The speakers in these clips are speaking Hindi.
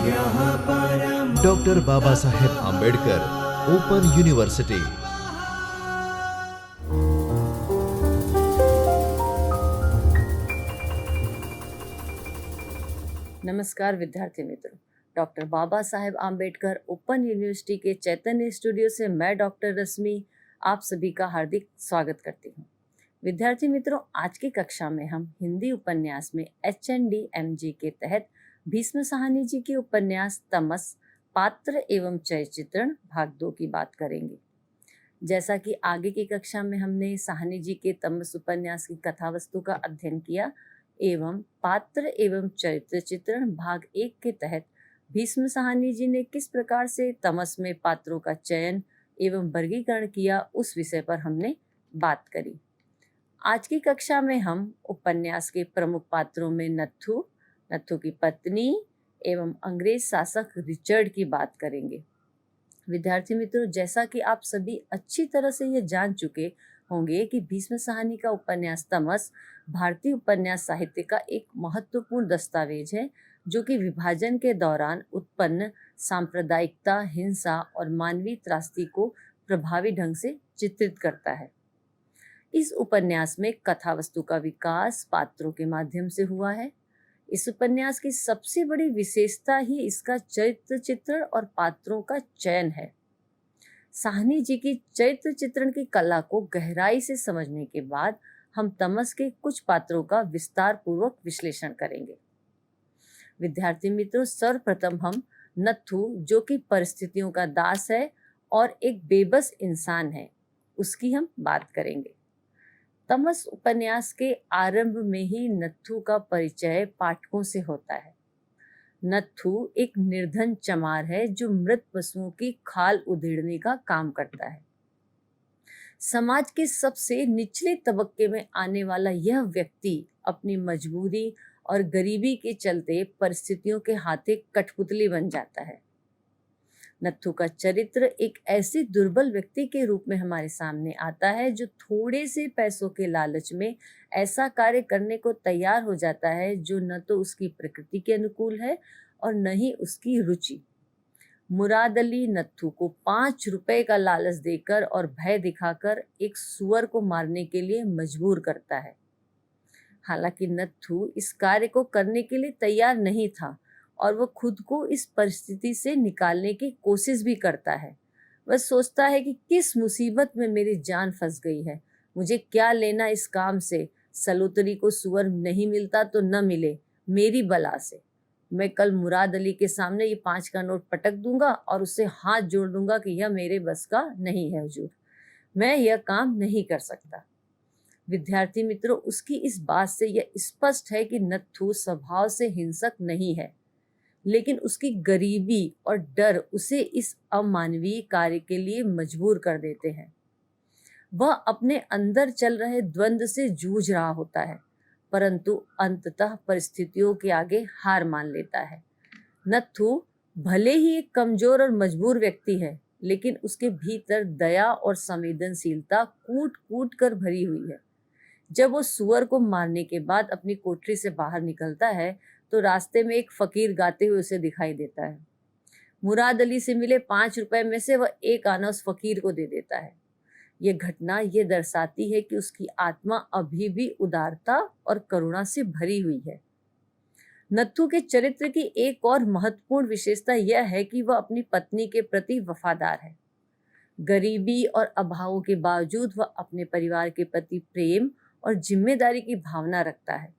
Doctor Baba Saheb Ambedkar open university. नमस्कार विद्यार्थी मित्रों, doctor Baba Saheb Ambedkar open university के चैतन्य स्टूडियो से मैं डॉक्टर रश्मि आप सभी का हार्दिक स्वागत करती हूँ। विद्यार्थी मित्रों, आज की कक्षा में हम हिंदी उपन्यास में HND-MG के तहत भीष्म साहनी जी के उपन्यास तमस पात्र एवं चरित्रण भाग 2 की बात करेंगे। जैसा कि आगे की कक्षा में हमने साहनी जी के तमस उपन्यास की कथा वस्तु का अध्ययन किया एवं पात्र एवं चरित्र चित्रण भाग 1 के तहत भीष्म साहनी जी ने किस प्रकार से तमस में पात्रों का चयन एवं वर्गीकरण किया, उस विषय पर हमने बात करी। आज की कक्षा में हम उपन्यास के प्रमुख पात्रों में नत्थू की पत्नी एवं अंग्रेज शासक रिचर्ड की बात करेंगे। विद्यार्थी मित्रों, जैसा कि आप सभी अच्छी तरह से ये जान चुके होंगे कि भीष्म साहनी का उपन्यास तमस भारतीय उपन्यास साहित्य का एक महत्वपूर्ण दस्तावेज है, जो कि विभाजन के दौरान उत्पन्न सांप्रदायिकता, हिंसा और मानवीय त्रासदी को प्रभावी ढंग से चित्रित करता है। इस उपन्यास में कथा वस्तु का विकास पात्रों के माध्यम से हुआ है। इस उपन्यास की सबसे बड़ी विशेषता ही इसका चरित्र चित्रण और पात्रों का चयन है। साहनी जी की चरित्र चित्रण की कला को गहराई से समझने के बाद हम तमस के कुछ पात्रों का विस्तार पूर्वक विश्लेषण करेंगे। विद्यार्थी मित्रों, सर्वप्रथम हम नत्थू, जो कि परिस्थितियों का दास है और एक बेबस इंसान है, उसकी हम बात करेंगे। तमस उपन्यास के आरंभ में ही नत्थू का परिचय पाठकों से होता है। नत्थू एक निर्धन चमार है जो मृत पशुओं की खाल उधेड़ने का काम करता है। समाज के सबसे निचले तबके में आने वाला यह व्यक्ति अपनी मजबूरी और गरीबी के चलते परिस्थितियों के हाथे कठपुतली बन जाता है। नत्थू का चरित्र एक ऐसे दुर्बल व्यक्ति के रूप में हमारे सामने आता है जो थोड़े से पैसों के लालच में ऐसा कार्य करने को तैयार हो जाता है जो न तो उसकी प्रकृति के अनुकूल है और न ही उसकी रुचि। मुराद अली नत्थू को 5 रुपए का लालच देकर और भय दिखाकर एक सुअर को मारने के लिए मजबूर करता है। हालांकि नत्थू इस कार्य को करने के लिए तैयार नहीं था और वह खुद को इस परिस्थिति से निकालने की कोशिश भी करता है। वह सोचता है कि किस मुसीबत में मेरी जान फंस गई है, मुझे क्या लेना इस काम से। सलोतरी को सुअर नहीं मिलता तो न मिले, मेरी बला से। मैं कल मुराद अली के सामने ये 5 का नोट पटक दूंगा और उससे हाथ जोड़ दूंगा कि यह मेरे बस का नहीं है हुजूर, मैं यह काम नहीं कर सकता। विद्यार्थी मित्रों, उसकी इस बात से यह स्पष्ट है कि नत्थू स्वभाव से हिंसक नहीं है, लेकिन उसकी गरीबी और डर उसे इस अमानवीय कार्य के लिए मजबूर कर देते हैं। वह अपने अंदर चल रहे द्वंद्व से जूझ रहा होता है, परंतु अंततः परिस्थितियों के आगे हार मान लेता है। नत्थू भले ही एक कमजोर और मजबूर व्यक्ति है, लेकिन उसके भीतर दया और संवेदनशीलता कूट कूट कर भरी हुई है। जब वो सुअर को मारने के बाद अपनी कोठरी से बाहर निकलता है तो रास्ते में एक फकीर गाते हुए उसे दिखाई देता है। मुराद अली से मिले 5 रुपए में से वह एक आना उस फकीर को दे देता है। यह घटना ये दर्शाती है कि उसकी आत्मा अभी भी उदारता और करुणा से भरी हुई है। नत्थू के चरित्र की एक और महत्वपूर्ण विशेषता यह है कि वह अपनी पत्नी के प्रति वफादार है। गरीबी और अभावों के बावजूद वह अपने परिवार के प्रति प्रेम और जिम्मेदारी की भावना रखता है।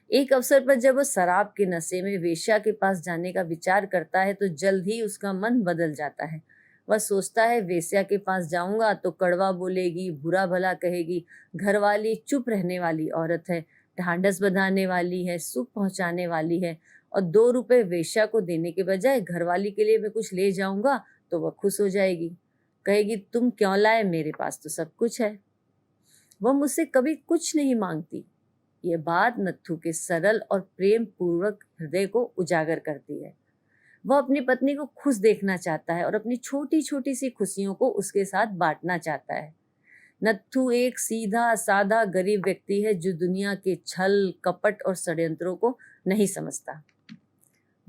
एक अवसर पर जब वह शराब के नशे में वेश्या के पास जाने का विचार करता है तो जल्द ही उसका मन बदल जाता है। वह सोचता है, वेश्या के पास जाऊंगा तो कड़वा बोलेगी, बुरा भला कहेगी, घरवाली चुप रहने वाली औरत है, ढांढस बंधाने वाली है, सुख पहुंचाने वाली है, और 2 रुपए वेश्या को देने के बजाय घरवाली के लिए मैं कुछ ले जाऊंगा तो वह खुश हो जाएगी, कहेगी तुम क्यों लाए, मेरे पास तो सब कुछ है। वह मुझसे कभी कुछ नहीं मांगती। यह बात नत्थू के सरल और प्रेम पूर्वक हृदय को उजागर करती है। वह अपनी पत्नी को खुश देखना चाहता है और अपनी छोटी छोटी सी खुशियों को उसके साथ बांटना चाहता है। नत्थू एक सीधा साधा गरीब व्यक्ति है जो दुनिया के छल कपट और षड्यंत्रों को नहीं समझता।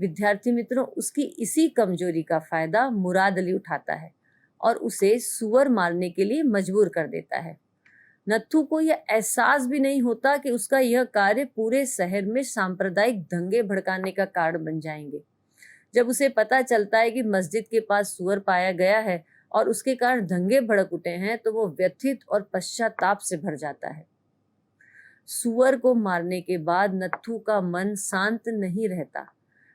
विद्यार्थी मित्रों, उसकी इसी कमजोरी का फायदा मुराद अली उठाता है और उसे सूअर मारने के लिए मजबूर कर देता है। नत्थू को यह एहसास भी नहीं होता कि उसका यह कार्य पूरे शहर में सांप्रदायिक दंगे भड़काने का कारण बन जाएंगे। जब उसे पता चलता है कि मस्जिद के पास सूअर पाया गया है और उसके कारण दंगे भड़क उठे हैं, तो वो व्यथित और पश्चाताप से भर जाता है। सूअर को मारने के बाद नत्थू का मन शांत नहीं रहता।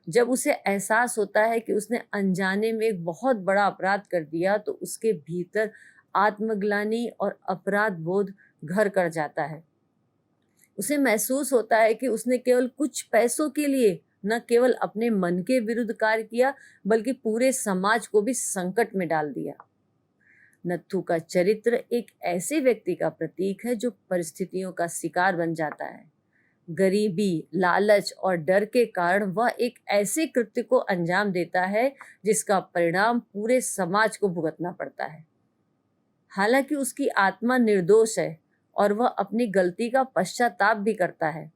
जब उसे एहसास होता है कि उसने अनजाने में एक बहुत बड़ा अपराध कर दिया, तो उसके भीतर आत्मग्लानि और अपराध बोध घर कर जाता है। उसे महसूस होता है कि उसने केवल कुछ पैसों के लिए न केवल अपने मन के विरुद्ध कार्य किया, बल्कि पूरे समाज को भी संकट में डाल दिया। नत्थू का चरित्र एक ऐसे व्यक्ति का प्रतीक है जो परिस्थितियों का शिकार बन जाता है। गरीबी, लालच और डर के कारण वह एक ऐसे कृत्य को अंजाम देता है जिसका परिणाम पूरे समाज को भुगतना पड़ता है। हालांकि उसकी आत्मा निर्दोष है और वह अपनी गलती का पश्चाताप भी करता है।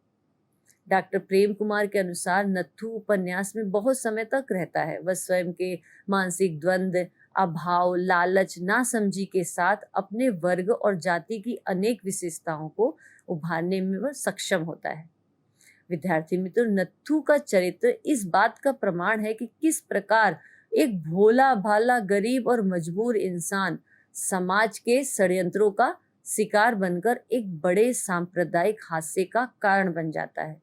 डॉक्टर प्रेम कुमार के अनुसार नत्थू उपन्यास में बहुत समय तक रहता है। वह स्वयं के मानसिक द्वंद्व, अभाव, लालच, नासमझी के साथ अपने वर्ग और जाति की अनेक विशेषताओं को उभारने में वह सक्षम होता है। विद्यार्थी मित्रों, नत्थू का चरित्र इस बात का प्रमाण है कि किस प्रकार एक भोला भाला गरीब और मजबूर इंसान समाज के षड्यंत्रों का शिकार बनकर एक बड़े सांप्रदायिक हादसे का कारण बन जाता है।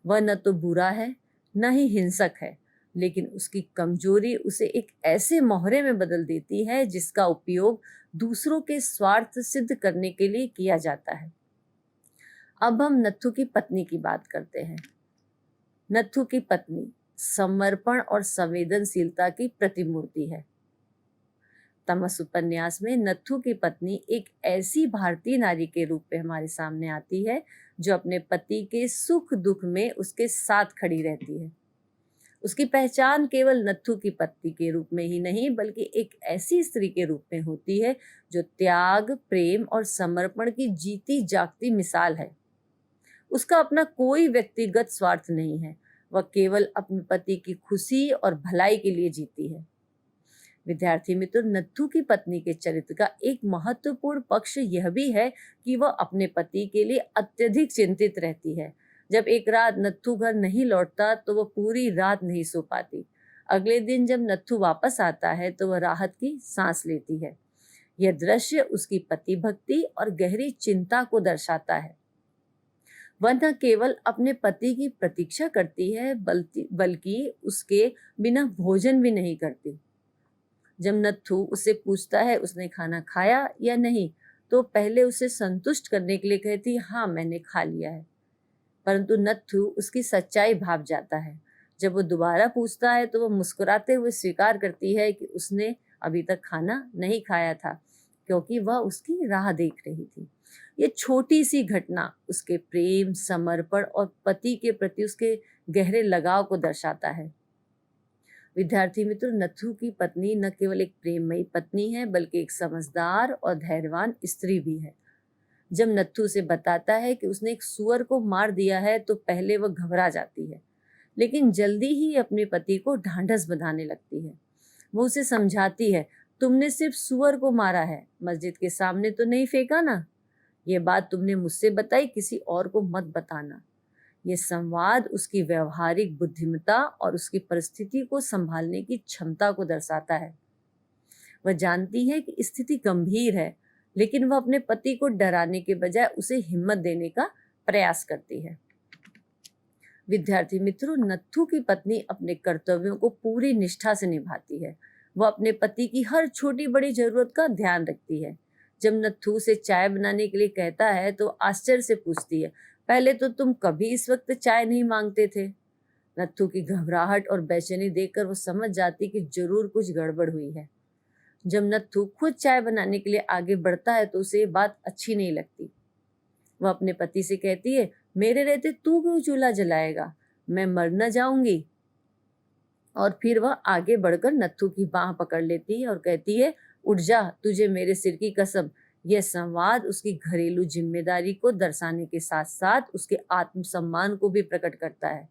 वह न तो बुरा है न ही हिंसक है, लेकिन उसकी कमजोरी उसे एक ऐसे मोहरे में बदल देती है जिसका उपयोग दूसरों के स्वार्थ सिद्ध करने के लिए किया जाता है। अब हम नत्थू की पत्नी की बात करते हैं। नत्थू की पत्नी समर्पण और संवेदनशीलता की प्रतिमूर्ति है। तमस उपन्यास में नत्थू की पत्नी एक ऐसी भारतीय नारी के रूप में हमारे सामने आती है जो अपने पति के सुख दुख में उसके साथ खड़ी रहती है। उसकी पहचान केवल नत्थू की पत्नी के रूप में ही नहीं, बल्कि एक ऐसी स्त्री के रूप में होती है जो त्याग, प्रेम और समर्पण की जीती जागती मिसाल है। उसका अपना कोई व्यक्तिगत स्वार्थ नहीं है, वह केवल अपने पति की खुशी और भलाई के लिए जीती है। विद्यार्थी मित्र, नत्थू की पत्नी के चरित्र का एक महत्वपूर्ण पक्ष यह भी है कि वह अपने पति के लिए अत्यधिक चिंतित रहती है। जब एक रात नत्थू घर नहीं लौटता तो वह पूरी रात नहीं सो पाती। अगले दिन जब नत्थू वापस आता है तो वह राहत की सांस लेती है। यह दृश्य उसकी पति भक्ति और गहरी चिंता को दर्शाता है। वह न केवल अपने पति की प्रतीक्षा करती है, बल्कि उसके बिना भोजन भी नहीं करती। जब नत्थू उससे पूछता है उसने खाना खाया या नहीं, तो पहले उसे संतुष्ट करने के लिए कहती हाँ मैंने खा लिया है, परंतु नत्थू उसकी सच्चाई भाप जाता है। जब वो दोबारा पूछता है तो वह मुस्कुराते हुए स्वीकार करती है कि उसने अभी तक खाना नहीं खाया था, क्योंकि वह उसकी राह देख रही थी। ये छोटी सी घटना उसके प्रेम, समर्पण और पति के प्रति उसके गहरे लगाव को दर्शाता है। विद्यार्थी मित्र, नत्थू की पत्नी न केवल एक प्रेममयी पत्नी है, बल्कि एक समझदार और धैर्यवान स्त्री भी है। जब नत्थू से बताता है कि उसने एक सूअर को मार दिया है तो पहले वह घबरा जाती है, लेकिन जल्दी ही अपने पति को ढांढस बंधाने लगती है। वो उसे समझाती है, तुमने सिर्फ सूअर को मारा है, मस्जिद के सामने तो नहीं फेंका ना। ये बात तुमने मुझसे बताई, किसी और को मत बताना। ये संवाद उसकी व्यवहारिक बुद्धिमत्ता और उसकी परिस्थिति को संभालने की क्षमता को दर्शाता है। वह जानती है कि स्थिति गंभीर है, लेकिन वह अपने पति को डराने के बजाय उसे हिम्मत देने का प्रयास करती है। विद्यार्थी मित्रों, नत्थू की पत्नी अपने कर्तव्यों को पूरी निष्ठा से निभाती है। वह अपने पति की हर छोटी बड़ी जरूरत का ध्यान रखती है। जब नत्थू उसे चाय बनाने के लिए कहता है तो आश्चर्य से पूछती है, पहले तो तुम कभी इस वक्त चाय नहीं मांगते थे। नत्थू की घबराहट और बेचैनी देखकर वो समझ जाती कि जरूर कुछ गड़बड़ हुई है। जब नत्थू खुद चाय बनाने के लिए आगे बढ़ता है तो उसे ये बात अच्छी नहीं लगती। वह अपने पति से कहती है, मेरे रहते तू क्यों चूल्हा जलाएगा, मैं मर न जाऊंगी। और फिर वह आगे बढ़कर नत्थू की बाह पकड़ लेती है और कहती है, उठ जा, तुझे मेरे सिर की कसम। यह संवाद उसकी घरेलू जिम्मेदारी को दर्शाने के साथ साथ उसके आत्मसम्मान को भी प्रकट करता है।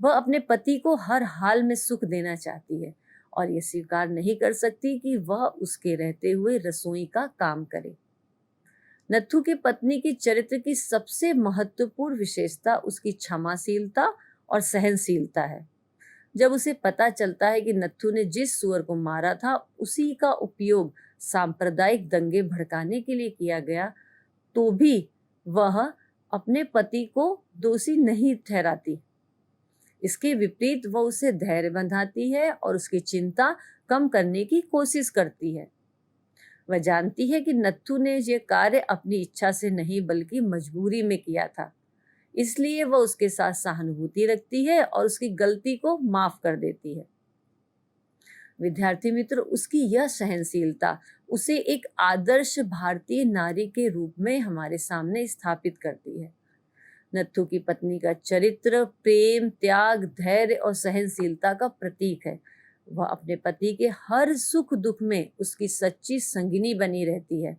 वह अपने पति को हर हाल में सुख देना चाहती है और ये स्वीकार नहीं कर सकती कि वह उसके रहते हुए रसोई का काम करे। नत्थू की पत्नी की चरित्र की सबसे महत्वपूर्ण विशेषता उसकी क्षमाशीलता और सहनशीलता है। जब उसे पता चलता है कि नत्थू ने जिस सुअर को मारा था उसी का उपयोग सांप्रदायिक दंगे भड़काने के लिए किया गया, तो भी वह अपने पति को दोषी नहीं ठहराती। इसके विपरीत वह उसे धैर्य बंधाती है और उसकी चिंता कम करने की कोशिश करती है। वह जानती है कि नत्थू ने यह कार्य अपनी इच्छा से नहीं बल्कि मजबूरी में किया था, इसलिए वह उसके साथ सहानुभूति रखती है और उसकी गलती को माफ कर देती है। विद्यार्थी मित्र, उसकी यह सहनशीलता उसे एक आदर्श भारतीय नारी के रूप में हमारे सामने स्थापित करती है। नत्थू की पत्नी का चरित्र प्रेम, त्याग, धैर्य और सहनशीलता का प्रतीक है। वह अपने पति के हर सुख दुख में उसकी सच्ची संगिनी बनी रहती है।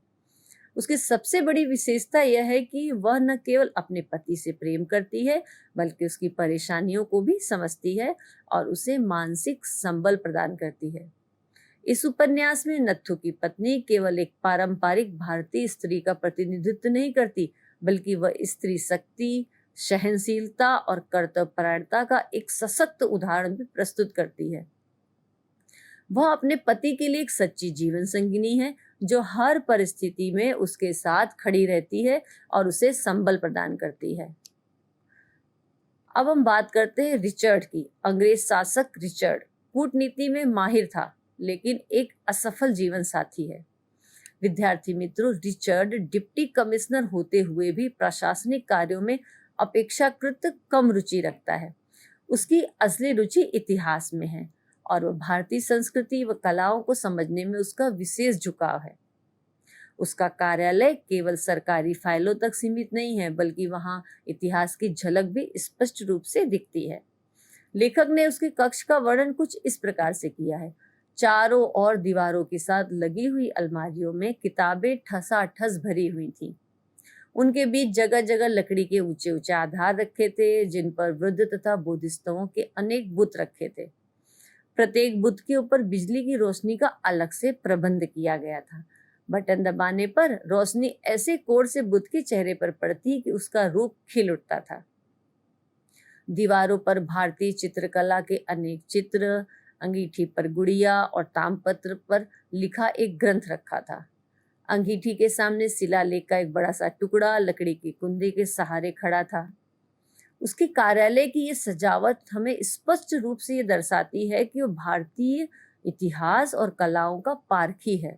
उसकी सबसे बड़ी विशेषता यह है कि वह न केवल अपने पति से प्रेम करती है बल्कि उसकी परेशानियों को भी समझती है और उसे मानसिक संबल प्रदान करती है। इस उपन्यास में नत्थू की पत्नी केवल एक पारंपरिक भारतीय स्त्री का प्रतिनिधित्व नहीं करती, बल्कि वह स्त्री शक्ति, सहनशीलता और कर्तव्यपरायणता का एक सशक्त उदाहरण भी प्रस्तुत करती है। वह अपने पति के लिए एक सच्ची जीवन संगिनी है जो हर परिस्थिति में उसके साथ खड़ी रहती है और उसे संबल प्रदान करती है। अब हम बात करते हैं रिचर्ड की। अंग्रेज शासक रिचर्ड कूटनीति में माहिर था, लेकिन एक असफल जीवन साथी है। विद्यार्थी मित्रों, रिचर्ड डिप्टी कमिश्नर होते हुए भी प्रशासनिक कार्यों में अपेक्षाकृत कम रुचि रखता है। उसकी असली रुचि इतिहास में है और वह भारतीय संस्कृति व कलाओं को समझने में उसका विशेष झुकाव है। उसका कार्यालय केवल सरकारी फाइलों तक सीमित नहीं है, बल्कि वहां इतिहास की झलक भी स्पष्ट रूप से दिखती है। लेखक ने उसके कक्ष का वर्णन कुछ इस प्रकार से किया है। चारों ओर दीवारों के साथ लगी हुई अलमारियों में किताबें ठसाठस भरी हुई थीं। उनके बीच जगह जगह लकड़ी के ऊंचे ऊंचे आधार रखे थे, जिन पर वृद्ध तथा बुद्धिस्तों के अनेक बुत रखे थे। प्रत्येक बुत के ऊपर बिजली की रोशनी का अलग से प्रबंध किया गया था। बटन दबाने पर रोशनी ऐसे कोर से बुत के चेहरे पर पड़ती कि उसका रूप खिल उठता था। दीवारों पर भारतीय चित्रकला के अनेक चित्र, अंगीठी पर गुड़िया और तामपत्र पर लिखा एक ग्रंथ रखा था। अंगीठी के सामने शिलालेख का एक बड़ा सा टुकड़ा लकड़ी के कुंदे के सहारे खड़ा था। उसके कार्यालय की ये सजावट हमें स्पष्ट रूप से ये दर्शाती है कि वो भारतीय इतिहास और कलाओं का पारखी है।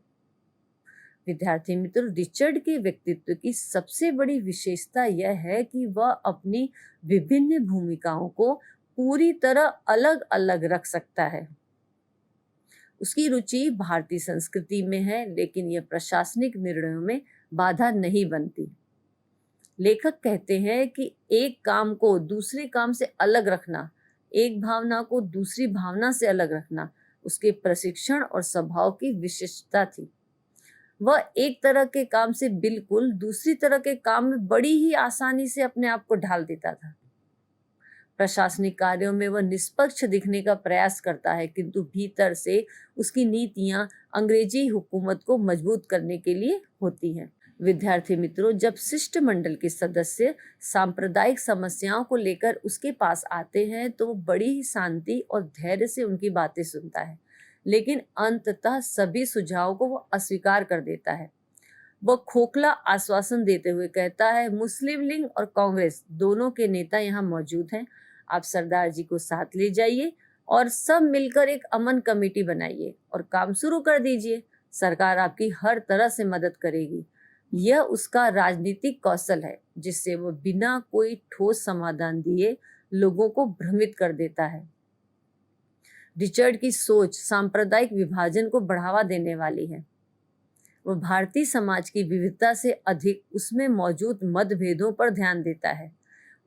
विद्यार्थी मित्र, रिचर्ड के व्यक्तित्व की सबसे बड़ी विशेषता यह है कि वह अपनी विभिन्न भूमिकाओं को पूरी तरह अलग अलग रख सकता है। उसकी रुचि भारतीय संस्कृति में है, लेकिन यह प्रशासनिक निर्णयों में बाधा नहीं बनती। लेखक कहते हैं कि एक काम को दूसरे काम से अलग रखना, एक भावना को दूसरी भावना से अलग रखना उसके प्रशिक्षण और स्वभाव की विशेषता थी। वह एक तरह के काम से बिल्कुल दूसरी तरह के काम में बड़ी ही आसानी से अपने आप को ढाल देता था। प्रशासनिक कार्यों में वह निष्पक्ष दिखने का प्रयास करता है, किंतु भीतर से उसकी नीतियां अंग्रेजी हुकूमत को मजबूत करने के लिए होती हैं। विद्यार्थी मित्रों, जब शिष्टमंडल के सदस्य सांप्रदायिक समस्याओं को लेकर उसके पास आते हैं तो वो बड़ी ही शांति और धैर्य से उनकी बातें सुनता है, लेकिन अंततः सभी सुझावों को वो अस्वीकार कर देता है। वह खोखला आश्वासन देते हुए कहता है, मुस्लिम लीग और कांग्रेस दोनों के नेता यहाँ मौजूद हैं, आप सरदार जी को साथ ले जाइए और सब मिलकर एक अमन कमेटी बनाइए और काम शुरू कर दीजिए। सरकार आपकी हर तरह से मदद करेगी। यह उसका राजनीतिक कौशल है, जिससे वह बिना कोई ठोस समाधान दिए लोगों को भ्रमित कर देता है। रिचर्ड की सोच सांप्रदायिक विभाजन को बढ़ावा देने वाली है। वह भारतीय समाज की विविधता से अधिक उसमें मौजूद मतभेदों पर ध्यान देता है।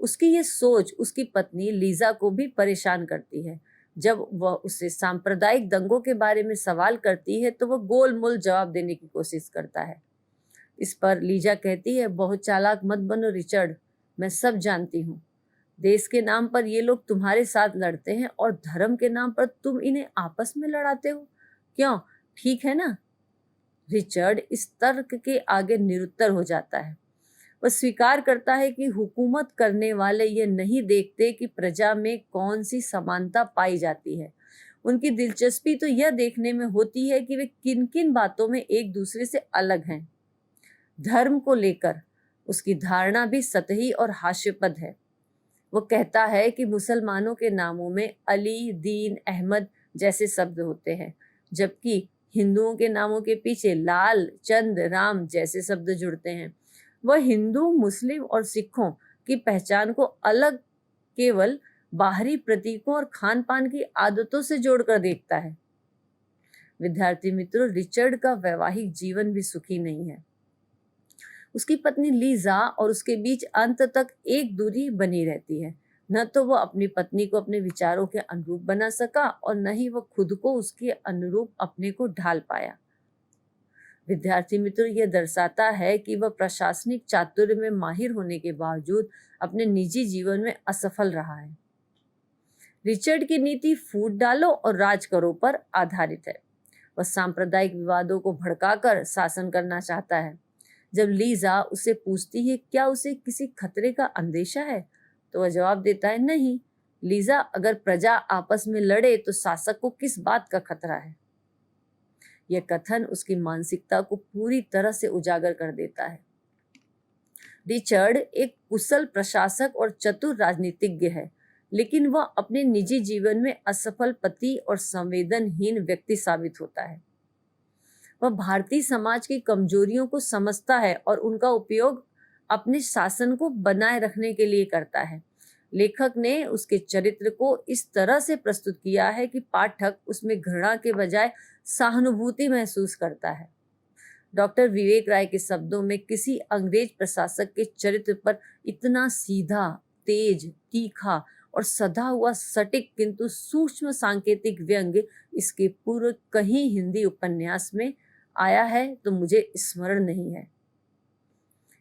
उसकी ये सोच उसकी पत्नी लीजा को भी परेशान करती है। जब वह उससे सांप्रदायिक दंगों के बारे में सवाल करती है तो वह गोलमोल जवाब देने की कोशिश करता है। इस पर लीजा कहती है, बहुत चालाक मत बनो रिचर्ड, मैं सब जानती हूँ। देश के नाम पर ये लोग तुम्हारे साथ लड़ते हैं और धर्म के नाम पर तुम इन्हें आपस में लड़ाते हो। क्यों? ठीक है ना? रिचर्ड इस तर्क के आगे निरुत्तर हो जाता है। वह स्वीकार करता है कि हुकूमत करने वाले ये नहीं देखते कि प्रजा में कौन सी समानता पाई जाती है। उनकी दिलचस्पी तो यह देखने में होती है कि वे किन किन बातों में एक दूसरे से अलग हैं। धर्म को लेकर उसकी धारणा भी सतही और हास्यपद है। वो कहता है कि मुसलमानों के नामों में अली, दीन, अहमद जैसे शब्द होते हैं, जबकि हिंदुओं के नामों के पीछे लाल, चंद, राम जैसे शब्द जुड़ते हैं। वह हिंदू, मुस्लिम और सिखों की पहचान को अलग केवल बाहरी प्रतीकों और खान पान की आदतों से जोड़कर देखता है। विद्यार्थी मित्रों, रिचर्ड का वैवाहिक जीवन भी सुखी नहीं है। उसकी पत्नी लीजा और उसके बीच अंत तक एक दूरी बनी रहती है। न तो वह अपनी पत्नी को अपने विचारों के अनुरूप बना सका और न ही वह खुद को उसके अनुरूप अपने को ढाल पाया। विद्यार्थी मित्रों, यह दर्शाता है कि वह प्रशासनिक चातुर्य में माहिर होने के बावजूद अपने निजी जीवन में असफल रहा है। रिचर्ड की नीति फूट डालो और राज करो पर आधारित है। वह सांप्रदायिक विवादों को भड़काकर शासन करना चाहता है। जब लीजा उससे पूछती है क्या उसे किसी खतरे का अंदेशा है, तो वह जवाब देता है नहीं। लीजा, अगर प्रजा आपस में लड़े तो शासक को किस बात का खतरा है? यह कथन उसकी मानसिकता को पूरी तरह से उजागर कर देता है। रिचर्ड एक कुशल प्रशासक और चतुर राजनीतिज्ञ है, लेकिन वह अपने निजी जीवन में असफल पति और संवेदनहीन व्यक्ति साबित होता है। वह भारतीय समाज की कमजोरियों को समझता है और उनका उपयोग अपने शासन को बनाए रखने के लिए करता है। लेखक ने उसके चरित्र को इस तरह से प्रस्तुत किया है कि पाठक उसमें घृणा के बजाय सहानुभूति महसूस करता है। डॉक्टर विवेक राय के शब्दों में, किसी अंग्रेज प्रशासक के चरित्र पर इतना सीधा, तेज, तीखा और सधा हुआ सटीक किंतु सूक्ष्म सांकेतिक व्यंग्य इसके पूर्व कहीं हिंदी उपन्यास में आया है तो मुझे स्मरण नहीं है।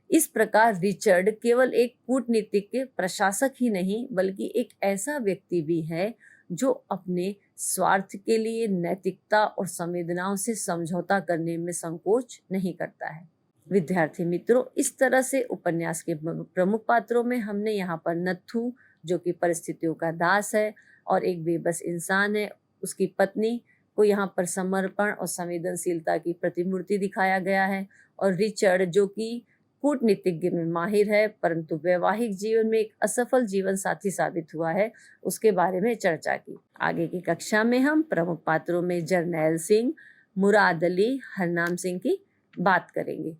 इस प्रकार रिचर्ड केवल एक कूटनीतिक प्रशासक ही नहीं बल्कि एक ऐसा व्यक्ति भी है जो अपने स्वार्थ के लिए नैतिकता और संवेदनाओं से समझौता करने में संकोच नहीं करता है। विद्यार्थी मित्रों, इस तरह से उपन्यास के प्रमुख पात्रों में हमने यहाँ पर नत्थू, जो कि परिस्थितियों का दास है और एक बेबस इंसान है, उसकी पत्नी को यहाँ पर समर्पण और संवेदनशीलता की प्रतिमूर्ति दिखाया गया है, और रिचर्ड जो कि कूटनीतिज्ञ में माहिर है परंतु वैवाहिक जीवन में एक असफल जीवन साथी साबित हुआ है, उसके बारे में चर्चा की। आगे की कक्षा में हम प्रमुख पात्रों में जरनैल सिंह, मुराद अली, हरनाम सिंह की बात करेंगे।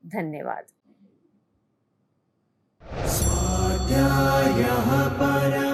धन्यवाद। स्वाध्यायः परः।